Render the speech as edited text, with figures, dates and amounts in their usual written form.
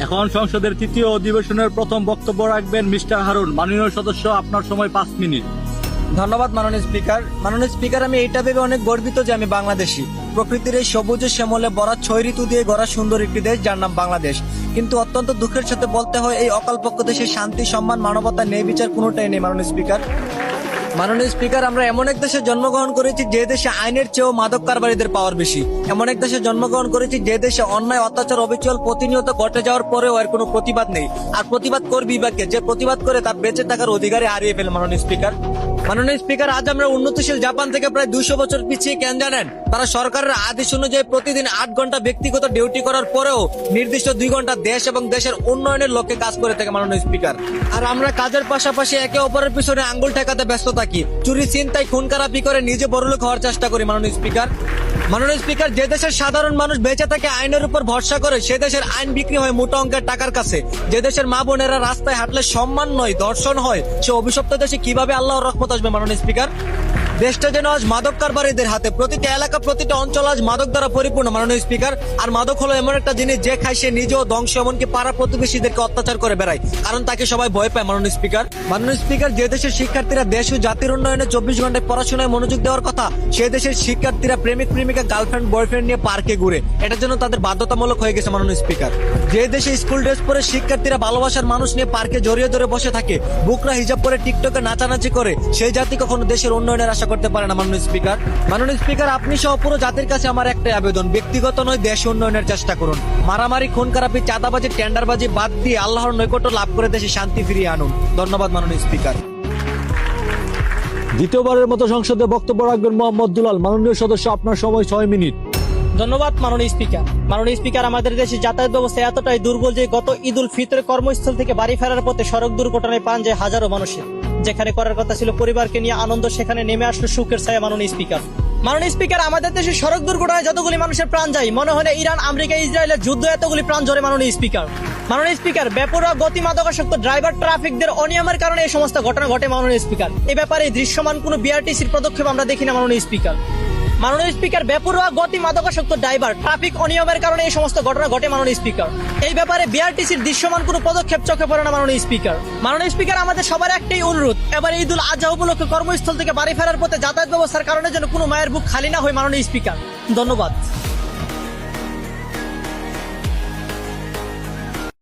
এখন সংসদের তৃতীয় অধিবেশনের প্রথম বক্তব্য রাখবেন মিস্টার হারুন। মাননীয় সদস্য, আপনার সময় 5 মিনিট। ধন্যবাদ মাননীয় স্পিকার। মাননীয় স্পিকার, আমি এটা ভেবে অনেক গর্বিত যে আমি বাংলাদেশি। প্রকৃতির এই সবুজ শ্যামলে ভরা 6 ঋতু দিয়ে গড়া সুন্দর একটি দেশ যার নাম বাংলাদেশ। কিন্তু অত্যন্ত দুঃখের সাথে বলতে হয়, এই অকালপক্ষ দেশে শান্তি, সম্মান, মানবতা, ন্যায় বিচার কোনোটাই নেই মাননীয় স্পিকার। মাননীয় স্পিকার, আমরা এমন এক দেশে জন্মগ্রহণ করেছি যে দেশে আইনের চেয়েও মাদক কারবারিদের পাওয়ার বেশি। এমন এক দেশে জন্মগ্রহণ করেছি যে দেশে অন্যায়, অত্যাচার, অবিচল প্রতিনিয়ত ঘটে যাওয়ার পরেও এর কোনো প্রতিবাদ নেই। আর প্রতিবাদ করবি বা কে? যে প্রতিবাদ করে তার বেঁচে থাকার অধিকারে হারিয়ে ফেলে মাননীয় স্পিকার। মাননীয় স্পিকার, আজ আমরা উন্নতিশীল জাপান থেকে প্রায় 200 বছর পিছিয়ে কেন জানেন? তারা সরকারের আদেশ অনুযায়ী প্রতিদিন 8 ঘন্টা ব্যক্তিগত ডিউটি করার পরেও নির্দিষ্ট 2 ঘন্টা দেশ এবং দেশের উন্নয়নের লক্ষ্যে কাজ করে থাকে মাননীয় স্পিকার। আর আমরা কাজের পাশাপাশি একে অপরের পিছনে আঙ্গুল ঠেকাতে ব্যস্ত থাকি, চুরি, ছিনতাই, খুন খারাপি করে নিজে বড়লোক হওয়ার চেষ্টা করি মাননীয় স্পিকার। মাননীয় স্পিকার, যে দেশের সাধারণ মানুষ বেঁচে থাকে আইনের উপর ভরসা করে, সে দেশের আইন বিক্রি হয় মোটা অঙ্কের টাকার কাছে। যে দেশের মা বোনেরা রাস্তায় হাঁটলে সম্মান নয় ধর্ষণ হয়, সে অভিশপ্ত দেশে কিভাবে আল্লাহর রহমত আসবে মাননীয় স্পিকার? দেশটা যেন আজ মাদক কারবারিদের হাতে, প্রতিটা এলাকা, প্রতিটা অঞ্চল আজ মাদক দ্বারা পরিপূর্ণ মাননীয় স্পিকার। আর মাদক হলো এমন একটা জিনিস যে খায় সে নিজেও ধ্বংস, এমনকি পাড়া প্রতিবেশীদেরকে অত্যাচার করে বেড়ায়, কারণ তাকে সবাই ভয় পায় মাননীয় স্পিকার। মাননীয় স্পিকার, যে দেশের শিক্ষার্থীরা দেশ ও জাতির উন্নয়নে 24 ঘন্টায় পড়াশোনায় মনোযোগ দেওয়ার কথা, সে দেশের শিক্ষার্থীরা প্রেমিক প্রেমিকা, গার্লফ্রেন্ড বয়ফ্রেন্ড নিয়ে পার্কে ঘুরে। এটার জন্য তাদের বাধ্যতামূলক হয়ে গেছে মাননীয় স্পিকার। যে দেশে স্কুল ড্রেস পরে শিক্ষার্থীরা ভালোবাসার মানুষ নিয়ে পার্কে জড়িয়ে ধরে বসে থাকে, বুকরা হিজাব পরে টিকটকে নাচানাচি করে, সেই জাতি কখনো দেশের উন্নয়নের আশা করতে পারে না মাননীয় স্পিকার। মাননীয় স্পিকার, আপনি সহ পুরো জাতির কাছে আমার একটাই আবেদন, ব্যক্তিগত নয়, দেশ উন্নয়নের চেষ্টা করুন। মারামারি, খুন খারাপি, চাঁদাবাজি, টেন্ডারবাজি বাদ দিয়ে আল্লাহর নৈকট্য লাভ করে দেশে শান্তি ফিরিয়ে আনুন। ধন্যবাদ মাননীয় স্পিকার। দ্বিতীয়বারের মতো সংসদে বক্তব্য রাখবেন মোহাম্মদ দুলাল। মাননীয় সদস্য, আপনার সময় 6 মিনিট। ধন্যবাদ মাননীয় স্পিকার। মাননীয় স্পিকার, আমাদের দেশে যাতায়াত ব্যবস্থা এতটাই দুর্বল যে গত ঈদ উল ফিতরে কর্মস্থল থেকে বাড়ি ফেরার পথে সড়ক দুর্ঘটনায় প্রাণ যায় হাজারো মানুষের। যেখানে করার কথা ছিল পরিবারকে নিয়ে আনন্দ, সেখানে নেমে আসলো শোকের ছায়া মাননীয় স্পিকার। মাননীয় স্পিকার, আমাদের দেশে সড়ক দুর্ঘটনায় যতগুলি মানুষের প্রাণ যায়, মনে হয় ইরান, আমেরিকা, ইসরায়েলের যুদ্ধ এতগুলি প্রাণ ঝরে মাননীয় স্পিকার। মাননীয় স্পিকার, বেপরোয়া গতি, মাদকাসক্ত ড্রাইভার, ট্রাফিকদের অনিয়মের কারণে এই সমস্ত ঘটনা ঘটে মাননীয় স্পিকার। এই ব্যাপারে দৃশ্যমান কোনো বিআরটিসির পদক্ষেপ আমরা দেখি না মাননীয় স্পিকার। মাননীয় স্পিকার, বেপরোয়া গতি, মাদকাসক্ত ড্রাইভার, ট্রাফিক অনিয়মের কারণে এই সমস্ত ঘটনা ঘটে মাননীয় স্পিকার। এই ব্যাপারে বিআরটিসির দৃশ্যমান কোনো পদক্ষেপ চোখে পড়ে না মাননীয় স্পিকার। মাননীয় স্পিকার, আমাদের সবার একটাই অনুরোধ, এবার ঈদ উল আজহা উপলক্ষে কর্মস্থল থেকে বাড়ি ফেরার পথে যাতায়াত ব্যবস্থার কারণে যেন কোনো মায়ের বুক খালি না হয় মাননীয় স্পিকার। ধন্যবাদ।